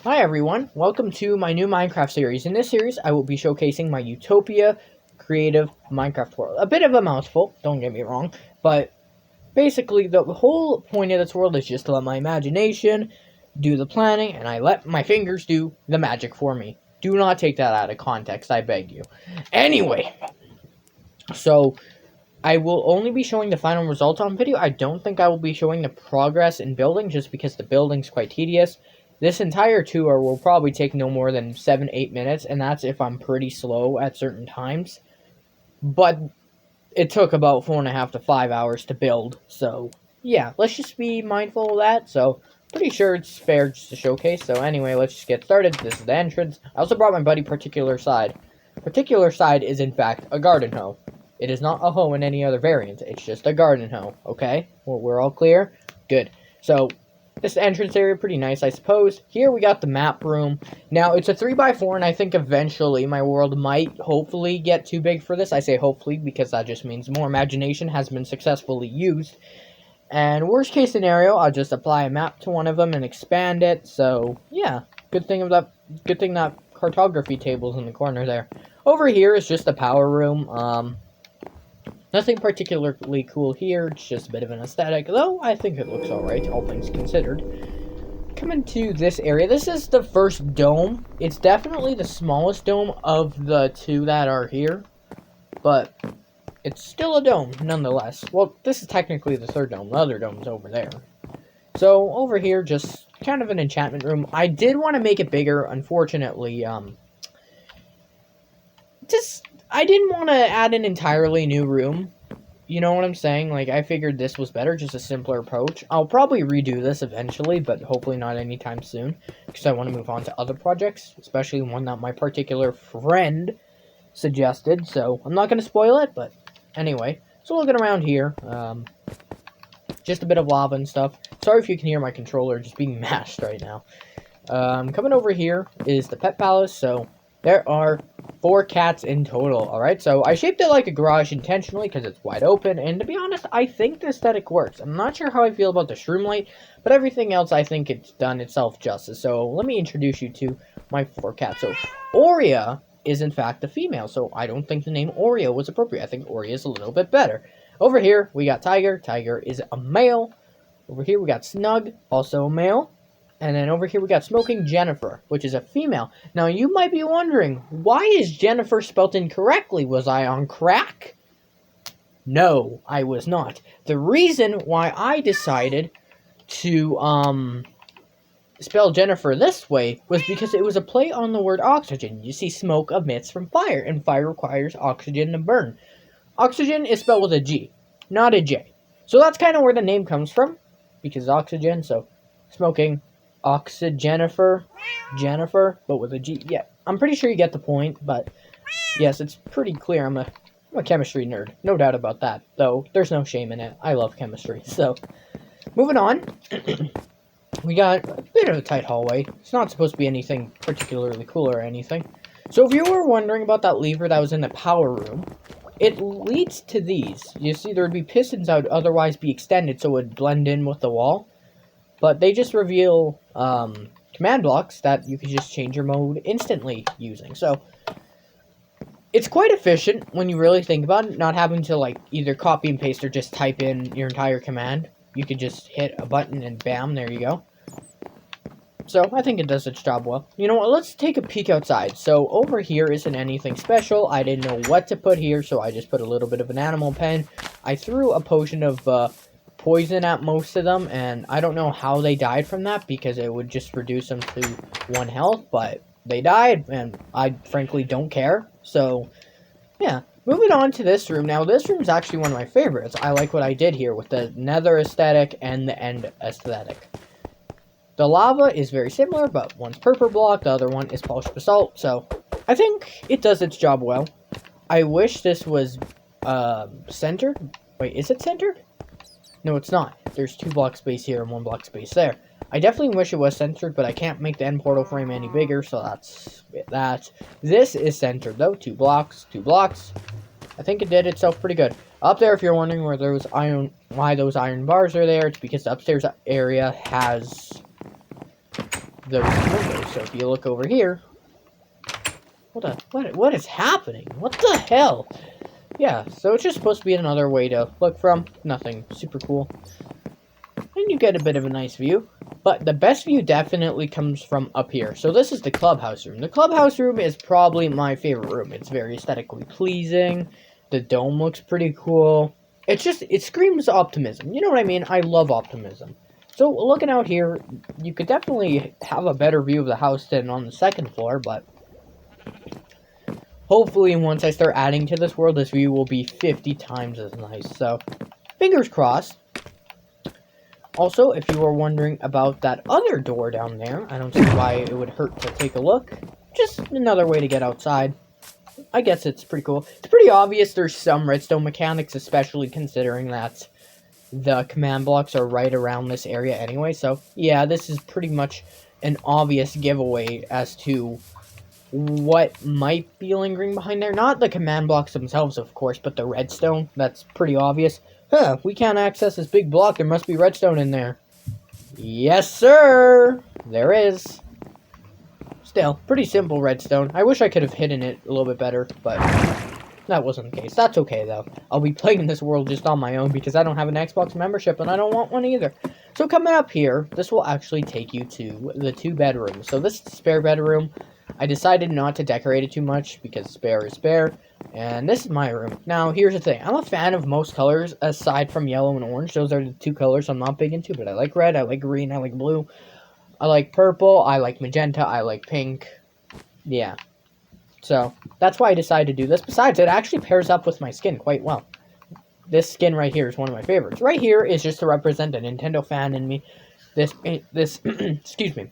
Hi everyone, welcome to my new Minecraft series. In this series, I will be showcasing my Utopia creative Minecraft world. A bit of a mouthful, don't get me wrong, but basically the whole point of this world is just to let my imagination do the planning, and I let my fingers do the magic for me. Do not take that out of context, I beg you. Anyway, so I will only be showing the final result on video. I don't think I will be showing the progress in building just because the building's quite tedious. This entire tour will probably take no more than 7-8 minutes, and that's if I'm pretty slow at certain times. But it took about 4.5 to 5 hours to build, so yeah, let's just be mindful of that. So pretty sure it's fair just to showcase. So anyway, let's just get started. This is the entrance. I also brought my buddy Particular Side. Particular Side is in fact a garden hoe. It is not a hoe in any other variant. It's just a garden hoe, okay? Well, we're all clear? Good. So, this entrance area, pretty nice, I suppose. Here we got the map room. Now, it's a 3x4, and I think eventually my world might hopefully get too big for this. I say hopefully because that just means more imagination has been successfully used. And worst case scenario, I'll just apply a map to one of them and expand it. So, yeah, good thing that cartography table's in the corner there. Over here is just the power room. Nothing particularly cool here, it's just a bit of an aesthetic, though I think it looks alright, all things considered. Coming to this area, this is the first dome. It's definitely the smallest dome of the two that are here, but it's still a dome, nonetheless. Well, this is technically the third dome, the other dome's over there. So, over here, just kind of an enchantment room. I did want to make it bigger, unfortunately, I didn't want to add an entirely new room. You know what I'm saying? Like, I figured this was better, just a simpler approach. I'll probably redo this eventually, but hopefully not anytime soon, because I want to move on to other projects, especially one that my particular friend suggested, so I'm not going to spoil it, but anyway. So looking around here, just a bit of lava and stuff. Sorry if you can hear my controller just being mashed right now. Coming over here is the pet palace, so there are 4 cats in total, alright? So I shaped it like a garage intentionally because it's wide open, and to be honest, I think the aesthetic works. I'm not sure how I feel about the shroom light, but everything else I think it's done itself justice. So let me introduce you to my 4 cats. So Aurea is in fact a female, so I don't think the name Oreo was appropriate. I think Aurea is a little bit better. Over here, we got Tiger. Tiger is a male. Over here, we got Snug, also a male. And then over here we got Smoking Jennifer, which is a female. Now you might be wondering, why is Jennifer spelt incorrectly? Was I on crack? No, I was not. The reason why I decided to spell Jennifer this way was because it was a play on the word oxygen. You see, smoke emits from fire, and fire requires oxygen to burn. Oxygen is spelled with a G, not a J. So that's kind of where the name comes from, because oxygen, so Smoking Jennifer, but with a G. Yeah, I'm pretty sure you get the point, but yes, it's pretty clear. I'm a chemistry nerd, no doubt about that, though there's no shame in it. I love chemistry. So, moving on, we got a bit of a tight hallway. It's not supposed to be anything particularly cool or anything. So if you were wondering about that lever that was in the power room, it leads to these. You see, there would be pistons that would otherwise be extended so it would blend in with the wall. But they just reveal command blocks that you can just change your mode instantly using. So it's quite efficient when you really think about it, not having to like either copy and paste or just type in your entire command. You could just hit a button and bam, there you go. So I think it does its job well. You know what, let's take a peek outside. So over here isn't anything special. I didn't know what to put here, so I just put a little bit of an animal pen. I threw a potion of poison at most of them, and I don't know how they died from that because it would just reduce them to 1 health, but they died, and I frankly don't care. So yeah, moving on to this room. Now this room is actually one of my favorites. I like what I did here with the nether aesthetic and the end aesthetic. The lava is very similar, but one's purple block, the other one is polished basalt, so I think it does its job well. I wish this was centered. Wait, is it centered? No, it's not. There's 2 block space here and 1 block space there. I definitely wish it was centered, but I can't make the end portal frame any bigger, so that's that. This is centered, though. 2 blocks, 2 blocks. I think it did itself pretty good. Up there, if you're wondering why those iron bars are there, it's because the upstairs area has those windows. So if you look over here, what is happening? What the hell? Yeah, so it's just supposed to be another way to look from. Nothing super cool. And you get a bit of a nice view. But the best view definitely comes from up here. So this is the clubhouse room. The clubhouse room is probably my favorite room. It's very aesthetically pleasing. The dome looks pretty cool. It screams optimism. You know what I mean? I love optimism. So looking out here, you could definitely have a better view of the house than on the second floor, but hopefully once I start adding to this world, this view will be 50 times as nice. So fingers crossed. Also, if you were wondering about that other door down there, I don't see why it would hurt to take a look. Just another way to get outside. I guess it's pretty cool. It's pretty obvious there's some redstone mechanics, especially considering that the command blocks are right around this area anyway. So, yeah, this is pretty much an obvious giveaway as to what might be lingering behind there. Not the command blocks themselves, of course, but the redstone. That's pretty obvious. Huh, we can't access this big block. There must be redstone in there. Yes, sir! There is. Still, pretty simple redstone. I wish I could have hidden it a little bit better, but that wasn't the case. That's okay, though. I'll be playing this world just on my own because I don't have an Xbox membership, and I don't want one either. So coming up here, this will actually take you to the 2 bedrooms. So this is the spare bedroom. I decided not to decorate it too much because spare is spare. And this is my room. Now, here's the thing. I'm a fan of most colors aside from yellow and orange. Those are the 2 colors I'm not big into, but I like red, I like green, I like blue. I like purple, I like magenta, I like pink. Yeah. So, that's why I decided to do this. Besides, it actually pairs up with my skin quite well. This skin right here is one of my favorites. Right here is just to represent a Nintendo fan in me. This, excuse me.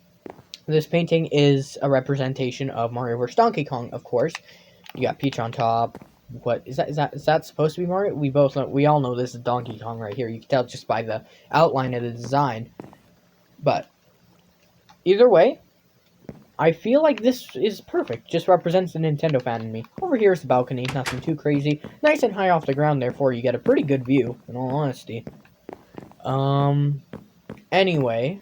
This painting is a representation of Mario vs. Donkey Kong, of course. You got Peach on top. What is that supposed to be Mario? We all know this is Donkey Kong right here. You can tell just by the outline of the design. But either way, I feel like this is perfect. Just represents the Nintendo fan in me. Over here is the balcony, nothing too crazy. Nice and high off the ground, therefore you get a pretty good view, in all honesty. Anyway,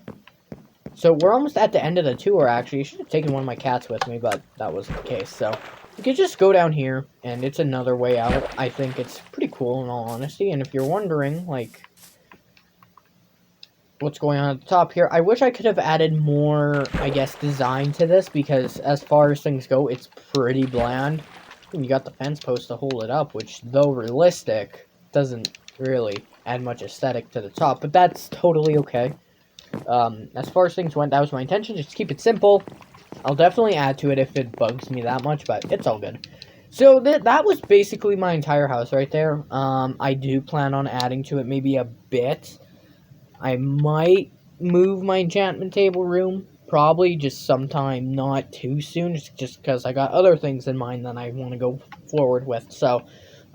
so we're almost at the end of the tour, actually. I should have taken one of my cats with me, but that wasn't the case. So you could just go down here, and it's another way out. I think it's pretty cool, in all honesty. And if you're wondering, like, what's going on at the top here, I wish I could have added more, I guess, design to this, because as far as things go, it's pretty bland. And you got the fence post to hold it up, which, though realistic, doesn't really add much aesthetic to the top, but that's totally okay. As far as things went, that was my intention, just keep it simple. I'll definitely add to it if it bugs me that much, but it's all good. So that was basically my entire house right there. I do plan on adding to it maybe a bit. I might move my enchantment table room, probably just sometime not too soon, just because I got other things in mind that I want to go forward with. So,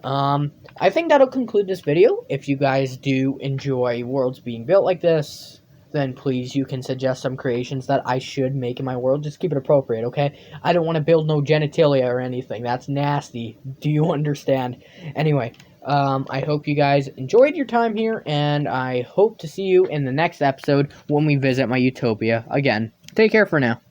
I think that'll conclude this video. If you guys do enjoy worlds being built like this, then please, you can suggest some creations that I should make in my world. Just keep it appropriate, okay? I don't want to build no genitalia or anything. That's nasty. Do you understand? Anyway, I hope you guys enjoyed your time here, and I hope to see you in the next episode when we visit my Utopia again. Take care for now.